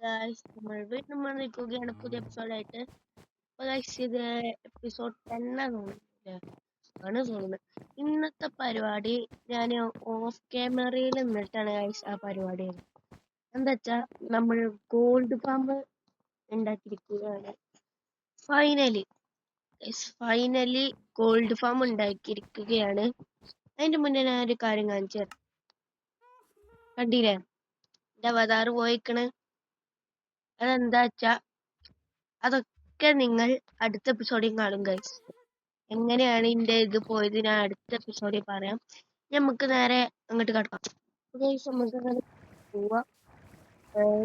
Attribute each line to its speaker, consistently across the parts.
Speaker 1: Guys നമ്മൾ വീണ്ടും വന്നിരിക്കുകയാണ് പുതിയ എപ്പിസോഡായിട്ട്. അപ്പോൾ ഗായ്സ് ഇത് എപ്പിസോഡ് 10 ആണ് തോന്നുന്നത്. ഇന്നത്തെ പരിപാടി ഞാൻ ഓഫ് ക്യാമറയിൽ നിന്നിട്ടാണ് ഗായ്സ് ആ പരിപാടി. എന്താ വെച്ചാൽ നമ്മൾ ഗോൾഡ് ഫാം ഉണ്ടാക്കിയിരിക്കുകയാണ്. ഫൈനലി ഗോൾഡ് ഫാം ഉണ്ടാക്കിയിരിക്കുകയാണ്. അതിന്റെ മുന്നേ ഞാൻ ഒരു കാര്യം കാണിച്ചു തരാം. കണ്ടില്ലേ, എന്റെ അവതാറ് പോയിക്കണ്. അതെന്താ വെച്ചാ അതൊക്കെ നിങ്ങൾ അടുത്ത എപ്പിസോഡിൽ കാണും ഗൈസ്. എങ്ങനെയാണ് ഇതിന്റെ ഇത് പോയത് ഞാൻ അടുത്ത എപ്പിസോഡിൽ പറയാം. നമുക്ക് നേരെ അങ്ങോട്ട് കിടക്കാം ഗൈസ്. നമുക്ക് അങ്ങനെ പോവാം.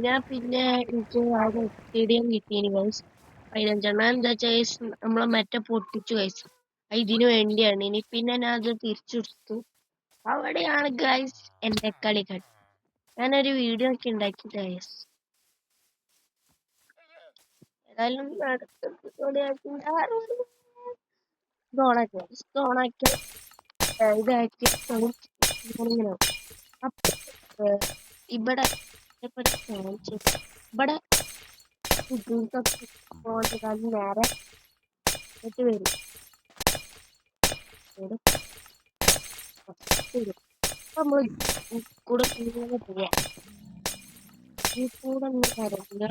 Speaker 1: ഞാൻ പിന്നെ എനിക്ക് ആകെ സ്റ്റേഡിയം കിട്ടിയിന് ഗൈസ് 15 എന്താ വെച്ചാൽ നമ്മളെ മറ്റേ പൊട്ടിച്ചു ഗൈസ്. ഇതിനു വേണ്ടിയാണ്. ഇനി പിന്നെ ഞാൻ അത് തിരിച്ചെടുത്തു. അവിടെയാണ് ഗൈസ് എന്റെ കളി. ഞാനൊരു വീഡിയോ ഒക്കെ ഉണ്ടാക്കി ഗൈസ്. ഏതായാലും ഇവിടെ നേരെ വരും. നമ്മൾ കൂടെ പോവാ. ഈ കൂടെ കരഞ്ഞ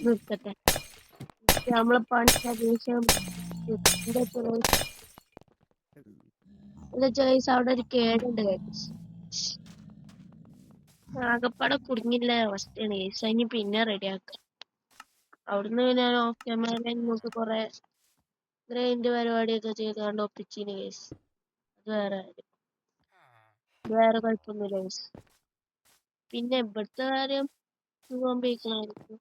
Speaker 1: നിർത്തട്ടെ. നമ്മളെ പണിക്ക് അവിടെ ഒരു കേടുണ്ട്. ആകപ്പാടെ കുടുങ്ങില്ല അവസ്ഥയാണ് കേസ്. അതിന് പിന്നെ റെഡിയാക്കാം. അവിടുന്ന് ഞാൻ ഓഫ് ക്യാമറ ഇങ്ങോട്ട് കൊറേ ഗ്രൈൻഡ് പരിപാടിയൊക്കെ ചെയ്താണ്ട് ഒപ്പിച്ചിന് കേസ്. അത് വേറെ കുഴപ്പമൊന്നുമില്ല കേസ്. പിന്നെ ഇവിടുത്തെ കാര്യം പോയിക്കണായിരിക്കും.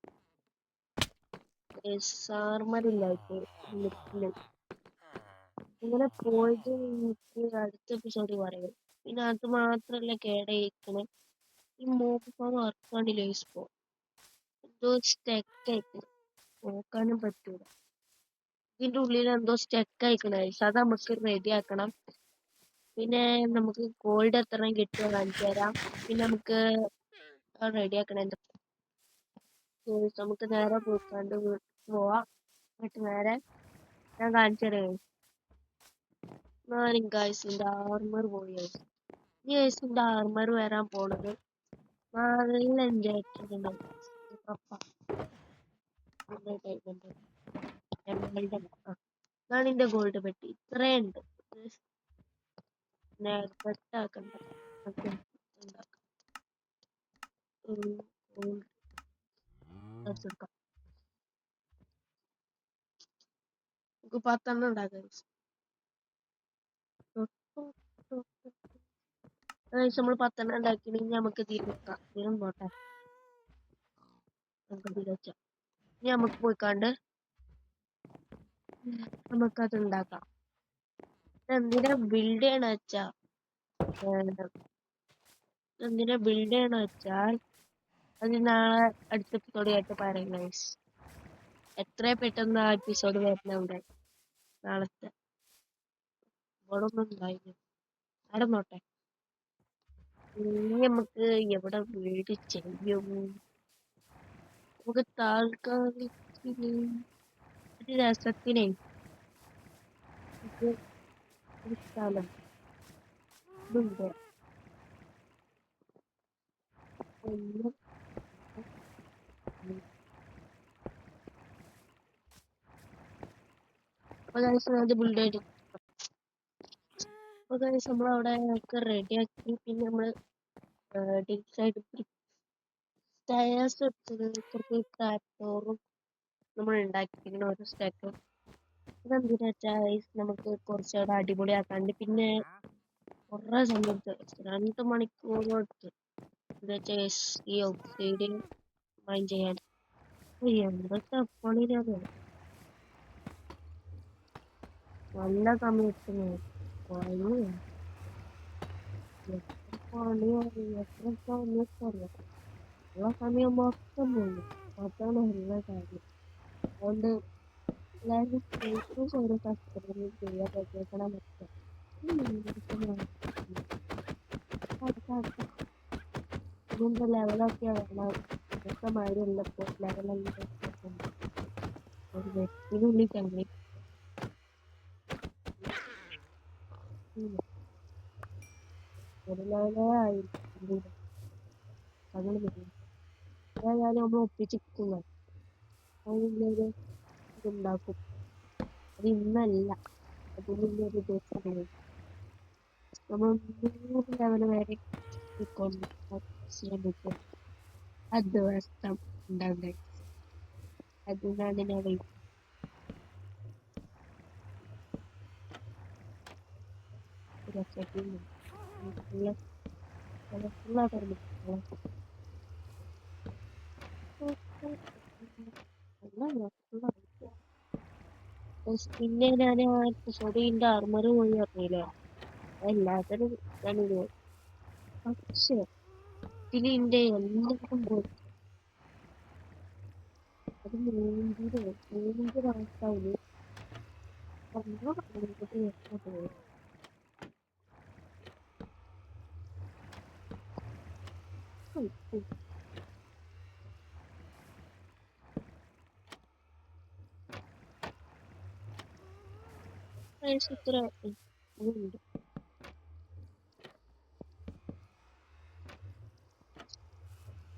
Speaker 1: സാർമാരില്ലായിട്ട് ഇങ്ങനെ പോയിട്ട് എനിക്ക് അടുത്ത എപ്പിസോഡ് പറയും. പിന്നെ അത് മാത്രല്ല കേടയിക്കണേ, ഈ മോപ്പ് ഫോം വർക്കാണ്ടില്ല. എന്തോ സ്റ്റക്ക് ആയിട്ട് നോക്കാനും പറ്റൂല. ഇതിന്റെ ഉള്ളിൽ എന്തോ സ്റ്റക്ക് ആയിക്കണേ. അത് നമുക്ക് റെഡി ആക്കണം. പിന്നെ നമുക്ക് ഗോൾഡ് എത്ര കിട്ടുക കാണിച്ചു തരാം. പിന്നെ നമുക്ക് റെഡി ആക്കണം. നമുക്ക് നേരെ പോയിക്കാണ്ട് പോവാം. എന്നിട്ട് നേരെ ഞാൻ കാണിച്ചു തരാം. ഗൈസിന്റെ ആർമർ പോയി. ഈ ഗൈസിന്റെ ആർമർ വരാൻ പോണത് നല്ല എൻജോയ് ഞാൻ എന്റെ ഗോൾഡ് പെട്ടി ഇത്രയുണ്ട്. പെട്ടാക്കണ്ട നമുക്ക് 10 ഉണ്ടാക്കാം. നമ്മൾ 10 ഉണ്ടാക്കിണെങ്കിൽ നമുക്ക് തിരിക്കാം. ഇതിനും പോട്ടെ, നമുക്ക് തിരിച്ചാം. ഇനി നമുക്ക് പോയിക്കാണ്ട് നമുക്കത് ഉണ്ടാക്കാം. എന്തിനാ ബിൽഡ് ചെയ്യണ വെച്ചാ അത് നാളെ അടുത്ത എപ്പിസോഡായിട്ട് പറയാം ഗൈസ്. എത്ര പെട്ടെന്ന് ആ എപ്പിസോഡ് വരുന്നുണ്ട്. നാളത്തെ ഇവിടെ ഒന്നും ഉണ്ടായിരുന്നു. അവിടെ നോട്ടെ. ഇനി നമുക്ക് എവിടെ വീട് ചെയ്യും? നമുക്ക് താൽക്കാലികത്തിന് ഒരു രസത്തിനെ ഒരു സ്ഥലം ഇതുണ്ട്. അത് ബിൽഡ് ചെയ്ത് നമ്മളവിടെ ഒക്കെ റെഡിയാക്കി. പിന്നെ നമ്മള് ഡിസൈഡ് ടയേഴ്സ് എടുത്തത് കുറച്ച് ട്രാക്ടറും നമ്മൾ ഉണ്ടാക്കിയിരിക്കുന്ന ഒരു സ്റ്റേക്കും. ഇതെന്തിനാ guys നമുക്ക് കുറച്ചുകൂടെ അടിപൊളിയാക്കാണ്ട്. പിന്നെ കുറെ സമയം എടുത്ത് 2 മണിക്കൂർ എടുത്ത് എന്താ guys ഈ ഒബ്സിഡിയൻ മൈൻ ചെയ്യാൻ. എന്തൊക്കെ പണിയാണ്, നല്ല സമയം എടുക്കുന്നു. പണി എത്ര പണിയാണ്, എത്ര സമയത്തറിയാം, ഉള്ള സമയം മൊത്തം പോയി. അതാണ് എല്ലാ കാര്യം. അതുകൊണ്ട് എല്ലാവരും ഒരു സബ്സ്ക്രൈബ് ചെയ്യാൻ പറ്റിയേക്കണം. ഇതിന്റെ ലെവലൊക്കെ വേണം. ഇതൊക്കെ മാതിരിയല്ലപ്പോ ലെവലെല്ലാം ഒരു വ്യക്തിനുള്ളിൽ തന്നെ ഒരു ലെവലേ ആയിരിക്കും. അങ്ങനെ വരും. ഏതായാലും നമ്മൾ ഒപ്പിച്ചിരിക്കുന്ന അതിനൊരു ഇതുണ്ടാക്കും. അത് ഇന്നല്ല, അതിനൊരു ദിവസം നമ്മൾ 3 ലെവൽ വരെ കൊണ്ട് ശ്രമിക്കും. ആ ദിവസം ഉണ്ടാകും. അതിനാണ് ഞാൻ വെയിറ്റ്. പിന്നെ ഞാൻ എപ്പിസോഡിന്റെ ആർമർ പോയി അറിയില്ല, എല്ലാത്തരും ഞാനിത്. പക്ഷെ ഇതിന്റെ എല്ലാവർക്കും പോയി അത് മൂന്നിന്റെ അവസ്ഥയില് ഇത്ര ഇതുണ്ട്.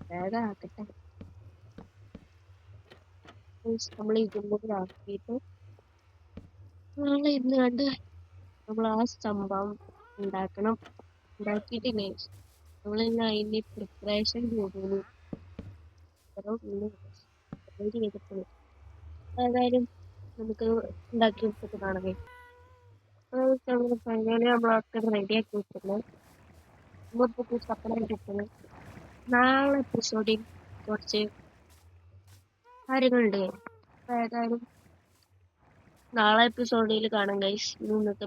Speaker 1: വേഗം ആക്കട്ടെ. നമ്മൾ ഇതും ആക്കിയിട്ട് നാളെ ഇന്ന് കണ്ട് നമ്മൾ ആ സംഭവം ഉണ്ടാക്കണം. ഉണ്ടാക്കിയിട്ടില്ലേ, നമ്മളിന്ന് അതിന്റെ പ്രിപ്പറേഷൻ ചെയ്തു. ഏതായാലും നമുക്ക് ഉണ്ടാക്കി വെച്ചിട്ട് കാണാം. ഫൈനലി നമ്മളൊക്കെ റെഡിയാക്കി വെച്ചിട്ടുണ്ട്. നമ്മളിപ്പോൾ സപ്ലൈ കിട്ടുന്നത് നാളെ എപ്പിസോഡിൽ കുറച്ച് കാര്യങ്ങളുണ്ട്. ഏതായാലും നാളെ എപ്പിസോഡിൽ കാണാം ഗൈസ്. ഇന്നത്തെ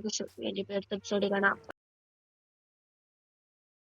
Speaker 1: എപ്പിസോഡിൽ കാണാം.